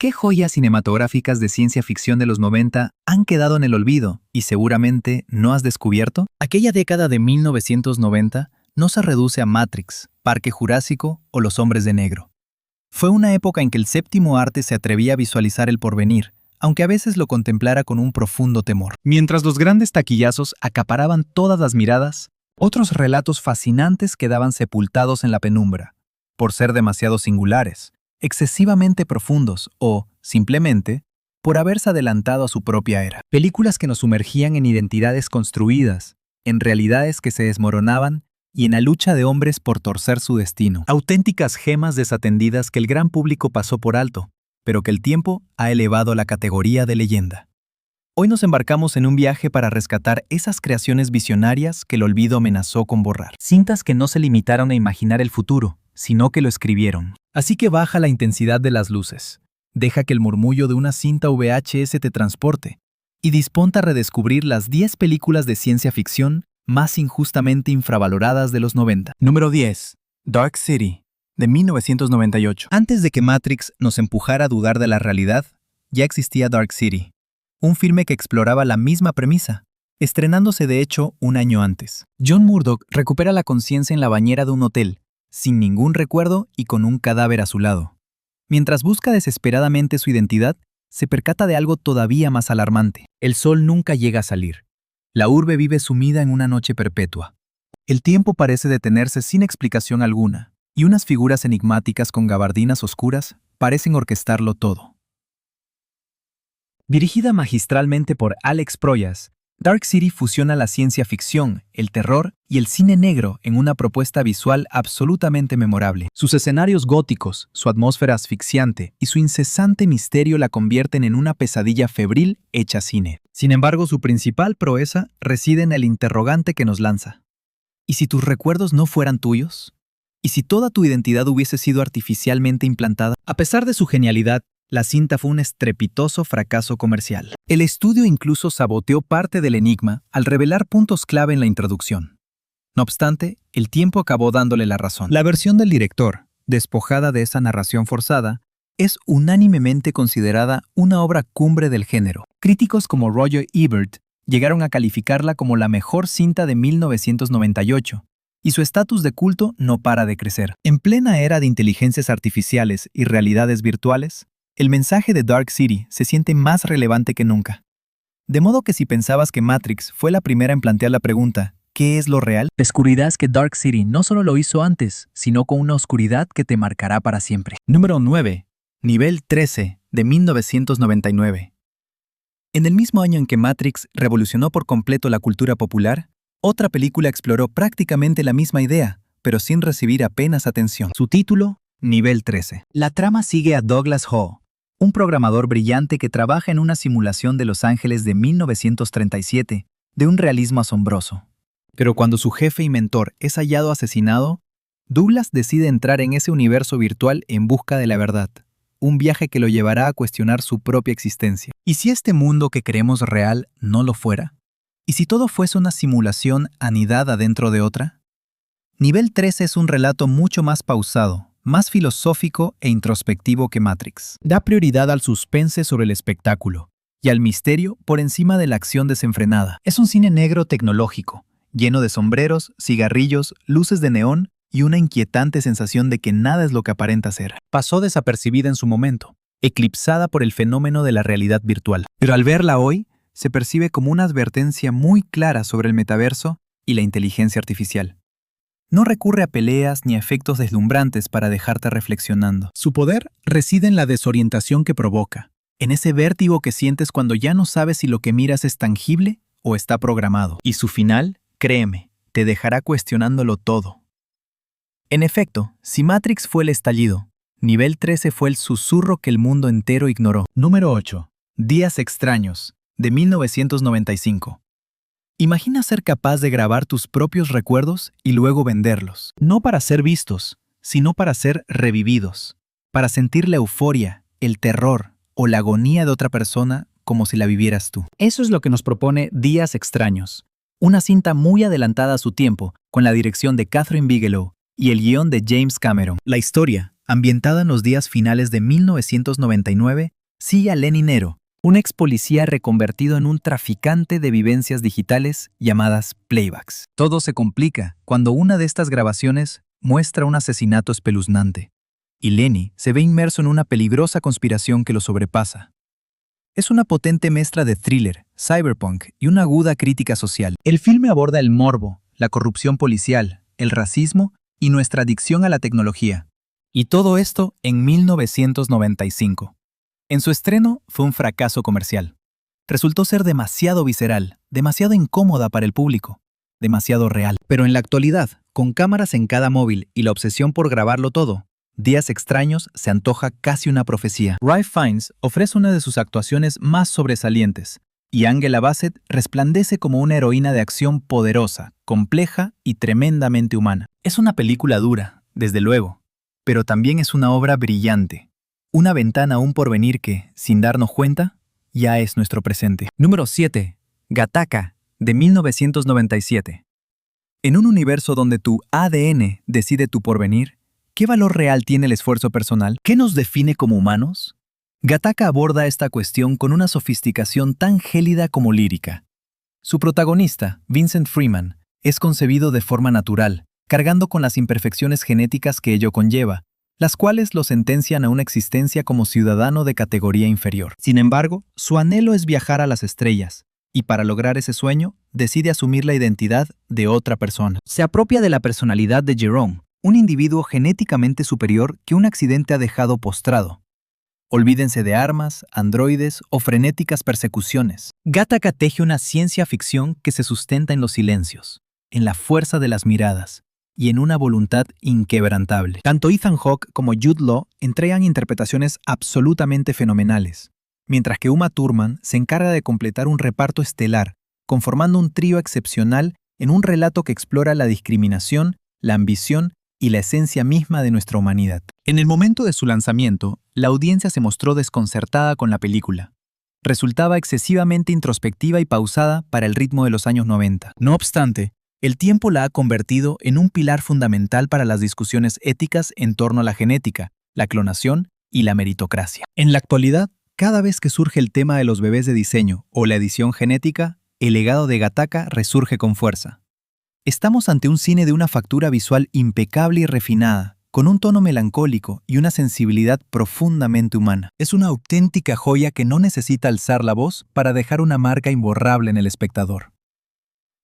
¿Qué joyas cinematográficas de ciencia ficción de los 90 han quedado en el olvido y seguramente no has descubierto? Aquella década de 1990 no se reduce a Matrix, Parque Jurásico o Los Hombres de Negro. Fue una época en que el séptimo arte se atrevía a visualizar el porvenir, aunque a veces lo contemplara con un profundo temor. Mientras los grandes taquillazos acaparaban todas las miradas, otros relatos fascinantes quedaban sepultados en la penumbra, por ser demasiado singulares, excesivamente profundos o, simplemente, por haberse adelantado a su propia era. Películas que nos sumergían en identidades construidas, en realidades que se desmoronaban y en la lucha de hombres por torcer su destino. Auténticas gemas desatendidas que el gran público pasó por alto, pero que el tiempo ha elevado a la categoría de leyenda. Hoy nos embarcamos en un viaje para rescatar esas creaciones visionarias que el olvido amenazó con borrar. Cintas que no se limitaron a imaginar el futuro, sino que lo escribieron. Así que baja la intensidad de las luces, deja que el murmullo de una cinta VHS te transporte y disponte a redescubrir las 10 películas de ciencia ficción más injustamente infravaloradas de los 90. Número 10. Dark City, de 1998. Antes de que Matrix nos empujara a dudar de la realidad, ya existía Dark City, un filme que exploraba la misma premisa, estrenándose de hecho un año antes. John Murdock recupera la conciencia en la bañera de un hotel, sin ningún recuerdo y con un cadáver a su lado. Mientras busca desesperadamente su identidad, se percata de algo todavía más alarmante. El sol nunca llega a salir. La urbe vive sumida en una noche perpetua. El tiempo parece detenerse sin explicación alguna, y unas figuras enigmáticas con gabardinas oscuras parecen orquestarlo todo. Dirigida magistralmente por Alex Proyas, Dark City fusiona la ciencia ficción, el terror y el cine negro en una propuesta visual absolutamente memorable. Sus escenarios góticos, su atmósfera asfixiante y su incesante misterio la convierten en una pesadilla febril hecha cine. Sin embargo, su principal proeza reside en el interrogante que nos lanza. ¿Y si tus recuerdos no fueran tuyos? ¿Y si toda tu identidad hubiese sido artificialmente implantada? A pesar de su genialidad, la cinta fue un estrepitoso fracaso comercial. El estudio incluso saboteó parte del enigma al revelar puntos clave en la introducción. No obstante, el tiempo acabó dándole la razón. La versión del director, despojada de esa narración forzada, es unánimemente considerada una obra cumbre del género. Críticos como Roger Ebert llegaron a calificarla como la mejor cinta de 1998, y su estatus de culto no para de crecer. En plena era de inteligencias artificiales y realidades virtuales, el mensaje de Dark City se siente más relevante que nunca. De modo que si pensabas que Matrix fue la primera en plantear la pregunta ¿qué es lo real?, descubrirás que Dark City no solo lo hizo antes, sino con una oscuridad que te marcará para siempre. Número 9. Nivel 13, de 1999. En el mismo año en que Matrix revolucionó por completo la cultura popular, otra película exploró prácticamente la misma idea, pero sin recibir apenas atención. Su título, Nivel 13. La trama sigue a Douglas Ho, un programador brillante que trabaja en una simulación de Los Ángeles de 1937, de un realismo asombroso. Pero cuando su jefe y mentor es hallado asesinado, Douglas decide entrar en ese universo virtual en busca de la verdad, un viaje que lo llevará a cuestionar su propia existencia. ¿Y si este mundo que creemos real no lo fuera? ¿Y si todo fuese una simulación anidada dentro de otra? Nivel 13 es un relato mucho más pausado, más filosófico e introspectivo que Matrix. Da prioridad al suspense sobre el espectáculo y al misterio por encima de la acción desenfrenada. Es un cine negro tecnológico, lleno de sombreros, cigarrillos, luces de neón y una inquietante sensación de que nada es lo que aparenta ser. Pasó desapercibida en su momento, eclipsada por el fenómeno de la realidad virtual. Pero al verla hoy, se percibe como una advertencia muy clara sobre el metaverso y la inteligencia artificial. No recurre a peleas ni a efectos deslumbrantes para dejarte reflexionando. Su poder reside en la desorientación que provoca, en ese vértigo que sientes cuando ya no sabes si lo que miras es tangible o está programado. Y su final, créeme, te dejará cuestionándolo todo. En efecto, si Matrix fue el estallido, Nivel 13 fue el susurro que el mundo entero ignoró. Número 8. Días extraños, de 1995. Imagina ser capaz de grabar tus propios recuerdos y luego venderlos. No para ser vistos, sino para ser revividos. Para sentir la euforia, el terror o la agonía de otra persona como si la vivieras tú. Eso es lo que nos propone Días extraños. Una cinta muy adelantada a su tiempo, con la dirección de Catherine Bigelow y el guión de James Cameron. La historia, ambientada en los días finales de 1999, sigue a Lenny Nero, un ex policía reconvertido en un traficante de vivencias digitales llamadas playbacks. Todo se complica cuando una de estas grabaciones muestra un asesinato espeluznante, y Lenny se ve inmerso en una peligrosa conspiración que lo sobrepasa. Es una potente mezcla de thriller, cyberpunk y una aguda crítica social. El filme aborda el morbo, la corrupción policial, el racismo y nuestra adicción a la tecnología. Y todo esto en 1995. En su estreno fue un fracaso comercial. Resultó ser demasiado visceral, demasiado incómoda para el público, demasiado real. Pero en la actualidad, con cámaras en cada móvil y la obsesión por grabarlo todo, Días extraños se antoja casi una profecía. Ralph Fiennes ofrece una de sus actuaciones más sobresalientes, y Angela Bassett resplandece como una heroína de acción poderosa, compleja y tremendamente humana. Es una película dura, desde luego, pero también es una obra brillante. Una ventana a un porvenir que, sin darnos cuenta, ya es nuestro presente. Número 7. Gattaca, de 1997. En un universo donde tu ADN decide tu porvenir, ¿qué valor real tiene el esfuerzo personal? ¿Qué nos define como humanos? Gattaca aborda esta cuestión con una sofisticación tan gélida como lírica. Su protagonista, Vincent Freeman, es concebido de forma natural, cargando con las imperfecciones genéticas que ello conlleva, las cuales lo sentencian a una existencia como ciudadano de categoría inferior. Sin embargo, su anhelo es viajar a las estrellas, y para lograr ese sueño, decide asumir la identidad de otra persona. Se apropia de la personalidad de Jerome, un individuo genéticamente superior que un accidente ha dejado postrado. Olvídense de armas, androides o frenéticas persecuciones. Gattaca teje una ciencia ficción que se sustenta en los silencios, en la fuerza de las miradas y en una voluntad inquebrantable. Tanto Ethan Hawke como Jude Law entregan interpretaciones absolutamente fenomenales, mientras que Uma Thurman se encarga de completar un reparto estelar, conformando un trío excepcional en un relato que explora la discriminación, la ambición y la esencia misma de nuestra humanidad. En el momento de su lanzamiento, la audiencia se mostró desconcertada con la película. Resultaba excesivamente introspectiva y pausada para el ritmo de los años 90. No obstante, el tiempo la ha convertido en un pilar fundamental para las discusiones éticas en torno a la genética, la clonación y la meritocracia. En la actualidad, cada vez que surge el tema de los bebés de diseño o la edición genética, el legado de Gattaca resurge con fuerza. Estamos ante un cine de una factura visual impecable y refinada, con un tono melancólico y una sensibilidad profundamente humana. Es una auténtica joya que no necesita alzar la voz para dejar una marca imborrable en el espectador.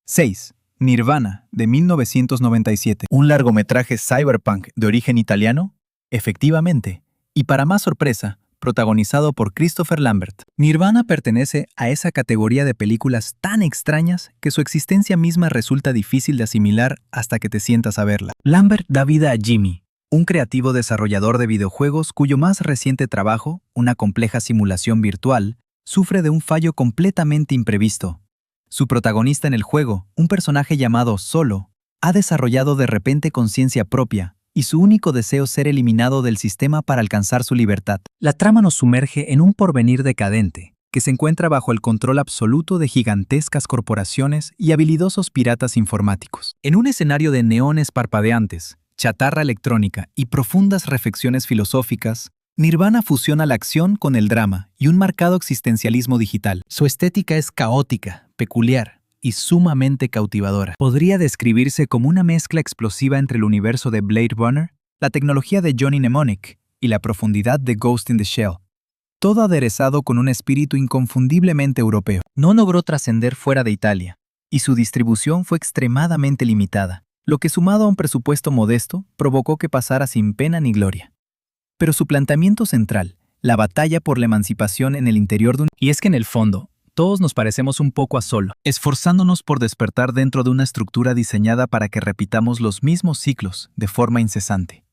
6. Nirvana, de 1997. ¿Un largometraje cyberpunk de origen italiano? Efectivamente, y para más sorpresa, protagonizado por Christopher Lambert. Nirvana pertenece a esa categoría de películas tan extrañas que su existencia misma resulta difícil de asimilar hasta que te sientas a verla. Lambert da vida a Jimmy, un creativo desarrollador de videojuegos cuyo más reciente trabajo, una compleja simulación virtual, sufre de un fallo completamente imprevisto. Su protagonista en el juego, un personaje llamado Solo, ha desarrollado de repente conciencia propia, y su único deseo es ser eliminado del sistema para alcanzar su libertad. La trama nos sumerge en un porvenir decadente, que se encuentra bajo el control absoluto de gigantescas corporaciones y habilidosos piratas informáticos. En un escenario de neones parpadeantes, chatarra electrónica y profundas reflexiones filosóficas, Nirvana fusiona la acción con el drama y un marcado existencialismo digital. Su estética es caótica, peculiar y sumamente cautivadora. Podría describirse como una mezcla explosiva entre el universo de Blade Runner, la tecnología de Johnny Mnemonic y la profundidad de Ghost in the Shell. Todo aderezado con un espíritu inconfundiblemente europeo. No logró trascender fuera de Italia, y su distribución fue extremadamente limitada, lo que sumado a un presupuesto modesto provocó que pasara sin pena ni gloria. Pero su planteamiento central, la batalla por la emancipación en el interior de un... Y es que en el fondo, todos nos parecemos un poco a Solo, esforzándonos por despertar dentro de una estructura diseñada para que repitamos los mismos ciclos de forma incesante.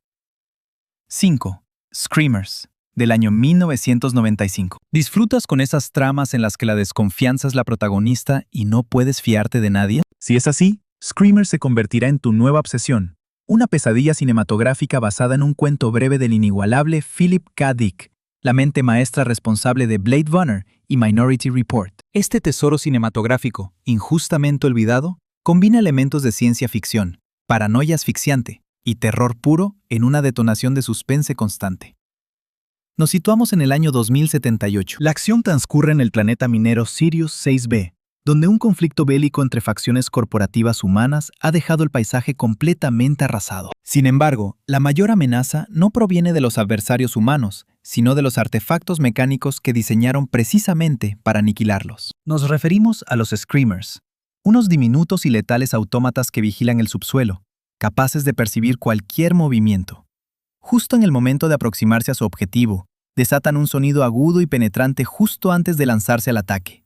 5. Screamers, del año 1995. ¿Disfrutas con esas tramas en las que la desconfianza es la protagonista y no puedes fiarte de nadie? Si es así, Screamers se convertirá en tu nueva obsesión, una pesadilla cinematográfica basada en un cuento breve del inigualable Philip K. Dick, la mente maestra responsable de Blade Runner y Minority Report. Este tesoro cinematográfico, injustamente olvidado, combina elementos de ciencia ficción, paranoia asfixiante y terror puro en una detonación de suspense constante. Nos situamos en el año 2078. La acción transcurre en el planeta minero Sirius 6b, donde un conflicto bélico entre facciones corporativas humanas ha dejado el paisaje completamente arrasado. Sin embargo, la mayor amenaza no proviene de los adversarios humanos, sino de los artefactos mecánicos que diseñaron precisamente para aniquilarlos. Nos referimos a los Screamers, unos diminutos y letales autómatas que vigilan el subsuelo, capaces de percibir cualquier movimiento. Justo en el momento de aproximarse a su objetivo, desatan un sonido agudo y penetrante justo antes de lanzarse al ataque.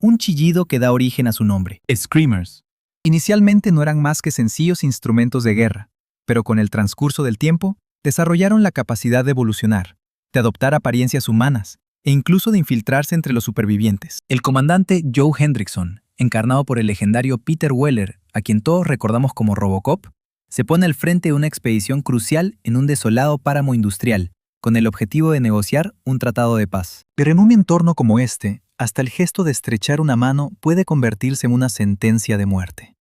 Un chillido que da origen a su nombre. Screamers. Inicialmente no eran más que sencillos instrumentos de guerra, pero con el transcurso del tiempo, desarrollaron la capacidad de evolucionar, de adoptar apariencias humanas e incluso de infiltrarse entre los supervivientes. El comandante Joe Hendrickson, encarnado por el legendario Peter Weller, a quien todos recordamos como Robocop, se pone al frente de una expedición crucial en un desolado páramo industrial, con el objetivo de negociar un tratado de paz. Pero en un entorno como este, hasta el gesto de estrechar una mano puede convertirse en una sentencia de muerte.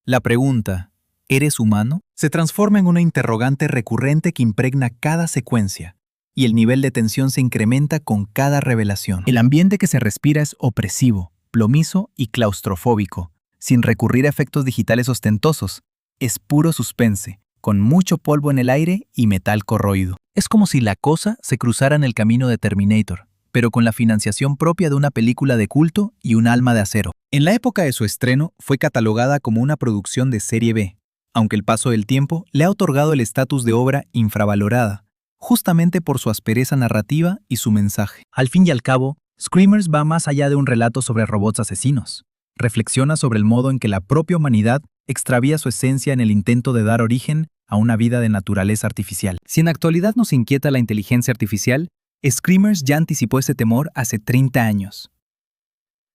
La pregunta, ¿eres humano?, se transforma en una interrogante recurrente que impregna cada secuencia, y el nivel de tensión se incrementa con cada revelación. El ambiente que se respira es opresivo, plomizo y claustrofóbico, sin recurrir a efectos digitales ostentosos. Es puro suspense, con mucho polvo en el aire y metal corroído. Es como si la cosa se cruzara en el camino de Terminator, pero con la financiación propia de una película de culto y un alma de acero. En la época de su estreno, fue catalogada como una producción de serie B, aunque el paso del tiempo le ha otorgado el estatus de obra infravalorada, justamente por su aspereza narrativa y su mensaje. Al fin y al cabo, Screamers va más allá de un relato sobre robots asesinos. Reflexiona sobre el modo en que la propia humanidad extravía su esencia en el intento de dar origen a una vida de naturaleza artificial. Si en la actualidad nos inquieta la inteligencia artificial, Screamers ya anticipó ese temor hace 30 años.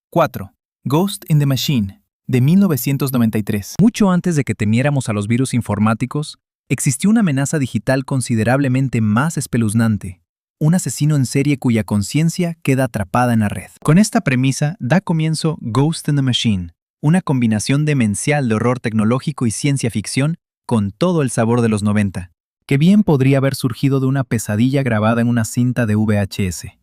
4. Ghost in the Machine, de 1993. Mucho antes de que temiéramos a los virus informáticos, existió una amenaza digital considerablemente más espeluznante: un asesino en serie cuya conciencia queda atrapada en la red. Con esta premisa da comienzo Ghost in the Machine, una combinación demencial de horror tecnológico y ciencia ficción con todo el sabor de los 90, que bien podría haber surgido de una pesadilla grabada en una cinta de VHS.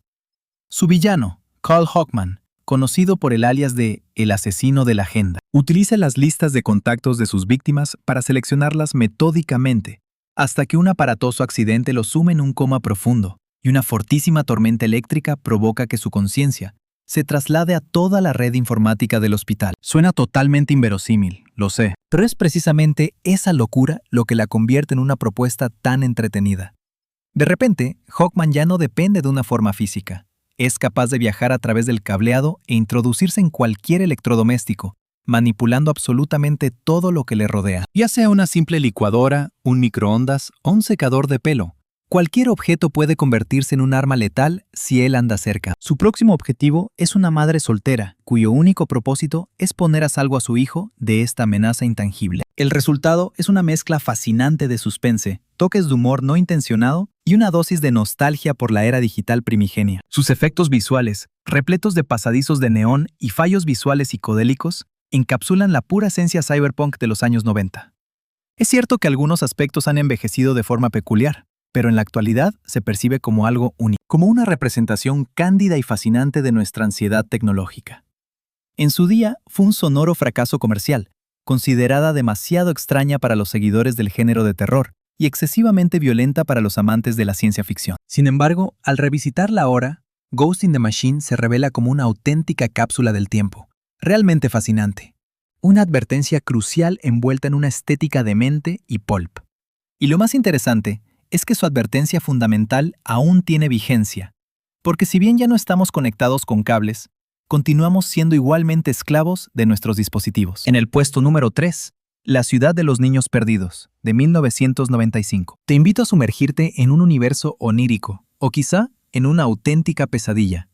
Su villano, Carl Hawkman, conocido por el alias de El Asesino de la Agenda, utiliza las listas de contactos de sus víctimas para seleccionarlas metódicamente, hasta que un aparatoso accidente lo sume en un coma profundo, y una fortísima tormenta eléctrica provoca que su conciencia se traslade a toda la red informática del hospital. Suena totalmente inverosímil, lo sé, pero es precisamente esa locura lo que la convierte en una propuesta tan entretenida. De repente, Hawkman ya no depende de una forma física. Es capaz de viajar a través del cableado e introducirse en cualquier electrodoméstico, manipulando absolutamente todo lo que le rodea. Ya sea una simple licuadora, un microondas o un secador de pelo, cualquier objeto puede convertirse en un arma letal si él anda cerca. Su próximo objetivo es una madre soltera, cuyo único propósito es poner a salvo a su hijo de esta amenaza intangible. El resultado es una mezcla fascinante de suspense, toques de humor no intencionado y una dosis de nostalgia por la era digital primigenia. Sus efectos visuales, repletos de pasadizos de neón y fallos visuales psicodélicos, encapsulan la pura esencia cyberpunk de los años 90. Es cierto que algunos aspectos han envejecido de forma peculiar, pero en la actualidad se percibe como algo único, como una representación cándida y fascinante de nuestra ansiedad tecnológica. En su día fue un sonoro fracaso comercial, considerada demasiado extraña para los seguidores del género de terror y excesivamente violenta para los amantes de la ciencia ficción. Sin embargo, al revisitarla ahora, Ghost in the Machine se revela como una auténtica cápsula del tiempo, realmente fascinante. Una advertencia crucial envuelta en una estética demente y pulp. Y lo más interesante es que su advertencia fundamental aún tiene vigencia, porque si bien ya no estamos conectados con cables, continuamos siendo igualmente esclavos de nuestros dispositivos. En el puesto número 3, La ciudad de los niños perdidos, de 1995. Te invito a sumergirte en un universo onírico, o quizá en una auténtica pesadilla.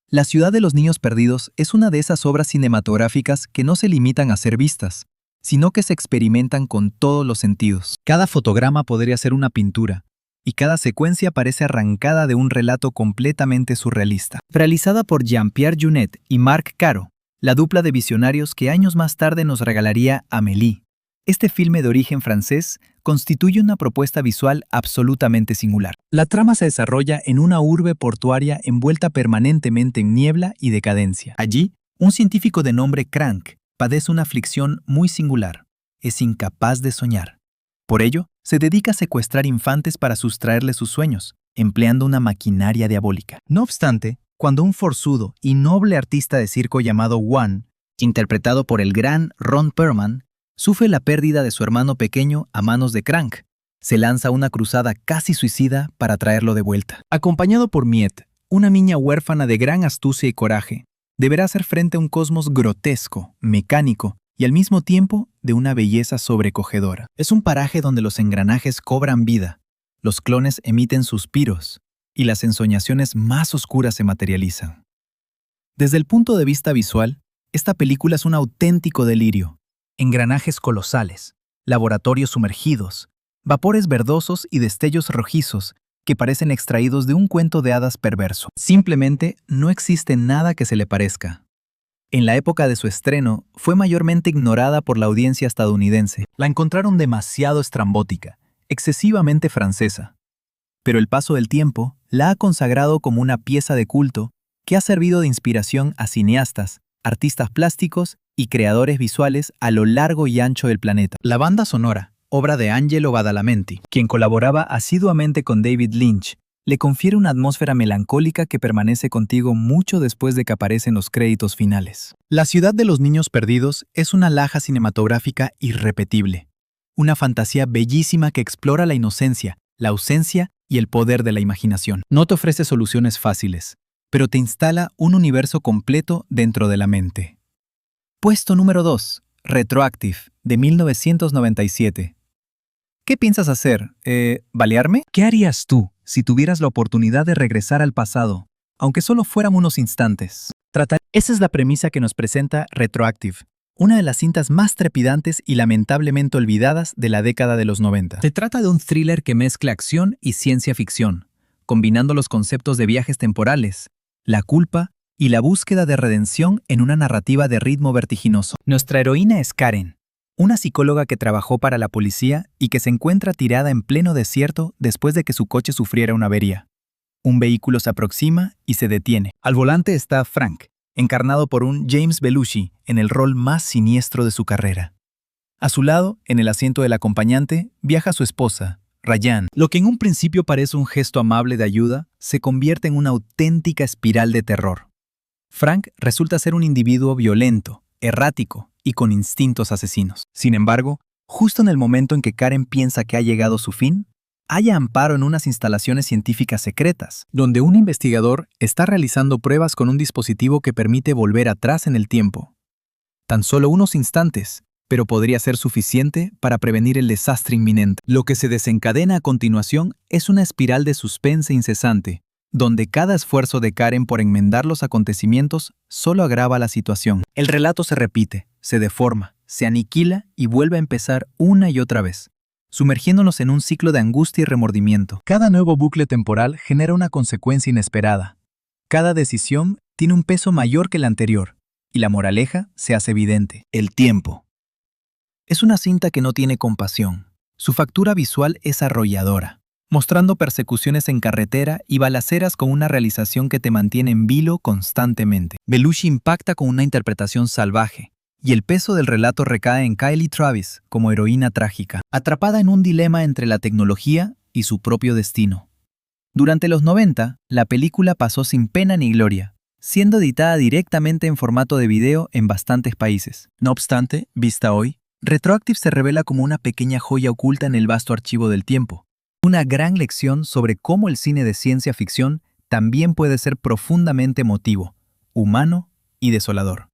La ciudad de los niños perdidos es una de esas obras cinematográficas que no se limitan a ser vistas, sino que se experimentan con todos los sentidos. Cada fotograma podría ser una pintura, y cada secuencia parece arrancada de un relato completamente surrealista. Realizada por Jean-Pierre Jeunet y Marc Caro, la dupla de visionarios que años más tarde nos regalaría Amélie, Este filme de origen francés constituye una propuesta visual absolutamente singular. La trama se desarrolla en una urbe portuaria envuelta permanentemente en niebla y decadencia. Allí, un científico de nombre Crank padece una aflicción muy singular. Es incapaz de soñar. Por ello, se dedica a secuestrar infantes para sustraerles sus sueños, empleando una maquinaria diabólica. No obstante, cuando un forzudo y noble artista de circo llamado Juan, interpretado por el gran Ron Perlman, sufre la pérdida de su hermano pequeño a manos de Crank, se lanza una cruzada casi suicida para traerlo de vuelta. Acompañado por Miette, una niña huérfana de gran astucia y coraje, deberá hacer frente a un cosmos grotesco, mecánico y al mismo tiempo de una belleza sobrecogedora. Es un paraje donde los engranajes cobran vida, los clones emiten suspiros y las ensoñaciones más oscuras se materializan. Desde el punto de vista visual, esta película es un auténtico delirio. Engranajes colosales, laboratorios sumergidos, vapores verdosos y destellos rojizos que parecen extraídos de un cuento de hadas perverso. Simplemente no existe nada que se le parezca. En la época de su estreno, fue mayormente ignorada por la audiencia estadounidense. La encontraron demasiado estrambótica, excesivamente francesa. Pero el paso del tiempo la ha consagrado como una pieza de culto que ha servido de inspiración a cineastas, artistas plásticos y creadores visuales a lo largo y ancho del planeta. La banda sonora, obra de Angelo Badalamenti, quien colaboraba asiduamente con David Lynch, le confiere una atmósfera melancólica que permanece contigo mucho después de que aparecen los créditos finales. La ciudad de los niños perdidos es una alhaja cinematográfica irrepetible. Una fantasía bellísima que explora la inocencia, la ausencia y el poder de la imaginación. No te ofrece soluciones fáciles, pero te instala un universo completo dentro de la mente. Puesto número 2. Retroactive, de 1997. ¿Qué piensas hacer? ¿Balearme? ¿Qué harías tú si tuvieras la oportunidad de regresar al pasado, aunque solo fueran unos instantes? Esa es la premisa que nos presenta Retroactive, una de las cintas más trepidantes y lamentablemente olvidadas de la década de los 90. Se trata de un thriller que mezcla acción y ciencia ficción, combinando los conceptos de viajes temporales, la culpa y la búsqueda de redención en una narrativa de ritmo vertiginoso. Nuestra heroína es Karen, una psicóloga que trabajó para la policía y que se encuentra tirada en pleno desierto después de que su coche sufriera una avería. Un vehículo se aproxima y se detiene. Al volante está Frank, encarnado por un James Belushi en el rol más siniestro de su carrera. A su lado, en el asiento del acompañante, viaja su esposa, Ryan. Lo que en un principio parece un gesto amable de ayuda, se convierte en una auténtica espiral de terror. Frank resulta ser un individuo violento, errático y con instintos asesinos. Sin embargo, justo en el momento en que Karen piensa que ha llegado su fin, halla amparo en unas instalaciones científicas secretas, donde un investigador está realizando pruebas con un dispositivo que permite volver atrás en el tiempo. Tan solo unos instantes, pero podría ser suficiente para prevenir el desastre inminente. Lo que se desencadena a continuación es una espiral de suspense incesante, donde cada esfuerzo de Karen por enmendar los acontecimientos solo agrava la situación. El relato se repite, se deforma, se aniquila y vuelve a empezar una y otra vez, sumergiéndonos en un ciclo de angustia y remordimiento. Cada nuevo bucle temporal genera una consecuencia inesperada. Cada decisión tiene un peso mayor que la anterior, y la moraleja se hace evidente: el tiempo. Es una cinta que no tiene compasión. Su factura visual es arrolladora, mostrando persecuciones en carretera y balaceras con una realización que te mantiene en vilo constantemente. Belushi impacta con una interpretación salvaje, y el peso del relato recae en Kylie Travis como heroína trágica, atrapada en un dilema entre la tecnología y su propio destino. Durante los 90, la película pasó sin pena ni gloria, siendo editada directamente en formato de video en bastantes países. No obstante, vista hoy, Retroactive se revela como una pequeña joya oculta en el vasto archivo del tiempo. Una gran lección sobre cómo el cine de ciencia ficción también puede ser profundamente emotivo, humano y desolador.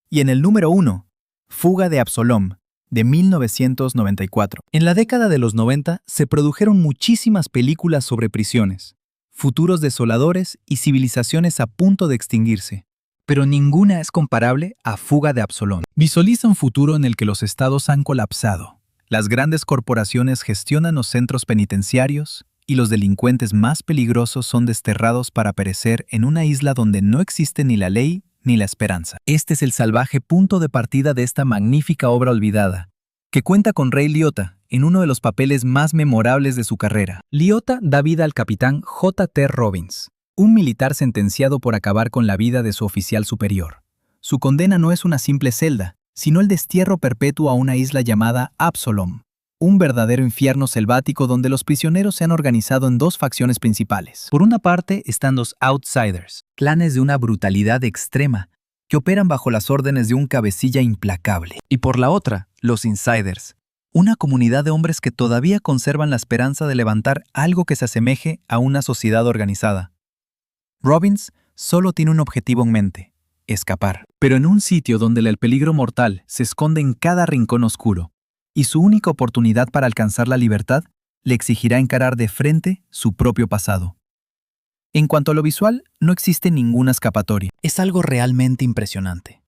Y en el número 1, Fuga de Absalom, de 1994. En la década de los 90 se produjeron muchísimas películas sobre prisiones, futuros desoladores y civilizaciones a punto de extinguirse. Pero ninguna es comparable a Fuga de Absalom. Visualiza un futuro en el que los estados han colapsado. Las grandes corporaciones gestionan los centros penitenciarios y los delincuentes más peligrosos son desterrados para perecer en una isla donde no existe ni la ley ni la esperanza. Este es el salvaje punto de partida de esta magnífica obra olvidada, que cuenta con Ray Liotta en uno de los papeles más memorables de su carrera. Liotta da vida al capitán J.T. Robbins, un militar sentenciado por acabar con la vida de su oficial superior. Su condena no es una simple celda, sino el destierro perpetuo a una isla llamada Absalom, un verdadero infierno selvático donde los prisioneros se han organizado en dos facciones principales. Por una parte están los Outsiders, clanes de una brutalidad extrema, que operan bajo las órdenes de un cabecilla implacable. Y por la otra, los Insiders, una comunidad de hombres que todavía conservan la esperanza de levantar algo que se asemeje a una sociedad organizada. Robbins solo tiene un objetivo en mente: escapar. Pero en un sitio donde el peligro mortal se esconde en cada rincón oscuro, y su única oportunidad para alcanzar la libertad le exigirá encarar de frente su propio pasado. En cuanto a lo visual, no existe ninguna escapatoria. Es algo realmente impresionante.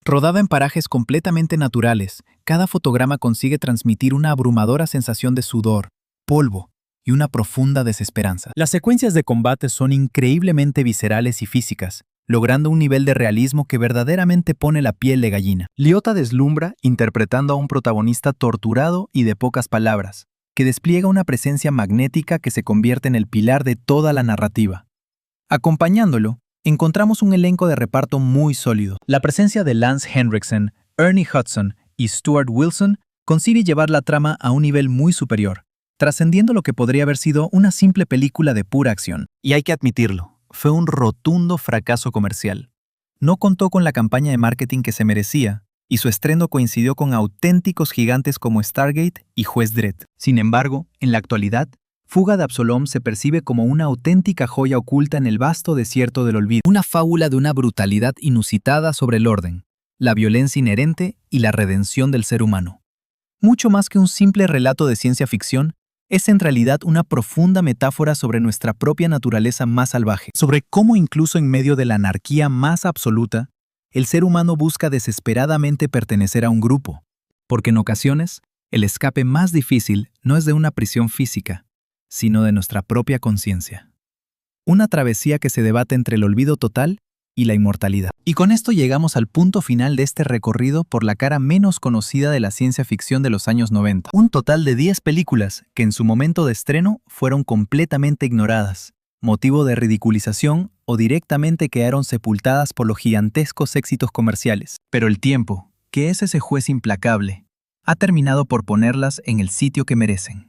Rodada en parajes completamente naturales, cada fotograma consigue transmitir una abrumadora sensación de sudor, polvo y una profunda desesperanza. Las secuencias de combate son increíblemente viscerales y físicas, logrando un nivel de realismo que verdaderamente pone la piel de gallina. Liotta deslumbra interpretando a un protagonista torturado y de pocas palabras, que despliega una presencia magnética que se convierte en el pilar de toda la narrativa. Acompañándolo, encontramos un elenco de reparto muy sólido. La presencia de Lance Henriksen, Ernie Hudson y Stuart Wilson consigue llevar la trama a un nivel muy superior, trascendiendo lo que podría haber sido una simple película de pura acción. Y hay que admitirlo, fue un rotundo fracaso comercial. No contó con la campaña de marketing que se merecía, y su estreno coincidió con auténticos gigantes como Stargate y Juez Dredd. Sin embargo, en la actualidad, Fuga de Absalom se percibe como una auténtica joya oculta en el vasto desierto del olvido. Una fábula de una brutalidad inusitada sobre el orden, la violencia inherente y la redención del ser humano. Mucho más que un simple relato de ciencia ficción, es en realidad una profunda metáfora sobre nuestra propia naturaleza más salvaje, sobre cómo incluso en medio de la anarquía más absoluta, el ser humano busca desesperadamente pertenecer a un grupo, porque en ocasiones, el escape más difícil no es de una prisión física, sino de nuestra propia conciencia. Una travesía que se debate entre el olvido total y la inmortalidad. Y con esto llegamos al punto final de este recorrido por la cara menos conocida de la ciencia ficción de los años 90. Un total de 10 películas que en su momento de estreno fueron completamente ignoradas, motivo de ridiculización o directamente quedaron sepultadas por los gigantescos éxitos comerciales. Pero el tiempo, que es ese juez implacable, ha terminado por ponerlas en el sitio que merecen.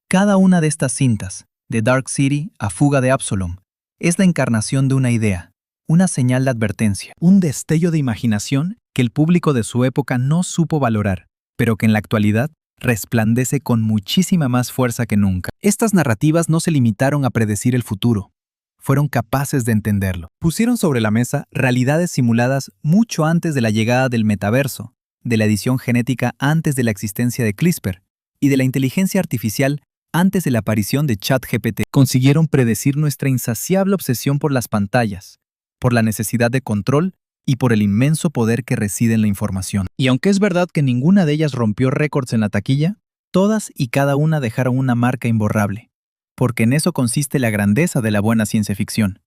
Cada una de estas cintas, de Dark City a Fuga de Absalom, es la encarnación de una idea, una señal de advertencia, un destello de imaginación que el público de su época no supo valorar, pero que en la actualidad resplandece con muchísima más fuerza que nunca. Estas narrativas no se limitaron a predecir el futuro, fueron capaces de entenderlo. Pusieron sobre la mesa realidades simuladas mucho antes de la llegada del metaverso, de la edición genética antes de la existencia de CRISPR y de la inteligencia artificial antes de la aparición de ChatGPT. Consiguieron predecir nuestra insaciable obsesión por las pantallas, por la necesidad de control y por el inmenso poder que reside en la información. Y aunque es verdad que ninguna de ellas rompió récords en la taquilla, todas y cada una dejaron una marca imborrable, porque en eso consiste la grandeza de la buena ciencia ficción.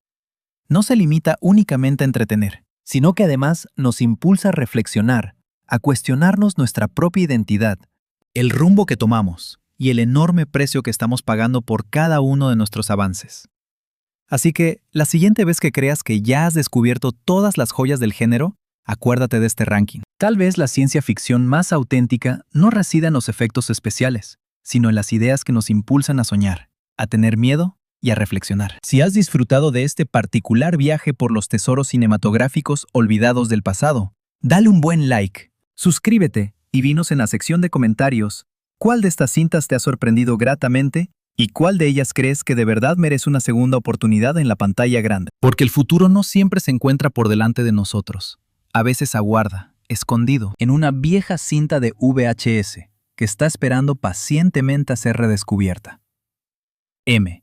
No se limita únicamente a entretener, sino que además nos impulsa a reflexionar, a cuestionarnos nuestra propia identidad, el rumbo que tomamos y el enorme precio que estamos pagando por cada uno de nuestros avances. Así que, la siguiente vez que creas que ya has descubierto todas las joyas del género, acuérdate de este ranking. Tal vez la ciencia ficción más auténtica no resida en los efectos especiales, sino en las ideas que nos impulsan a soñar, a tener miedo y a reflexionar. Si has disfrutado de este particular viaje por los tesoros cinematográficos olvidados del pasado, dale un buen like, suscríbete y dinos en la sección de comentarios cuál de estas cintas te ha sorprendido gratamente y cuál de ellas crees que de verdad merece una segunda oportunidad en la pantalla grande. Porque el futuro no siempre se encuentra por delante de nosotros. A veces aguarda, escondido, en una vieja cinta de VHS que está esperando pacientemente a ser redescubierta. M.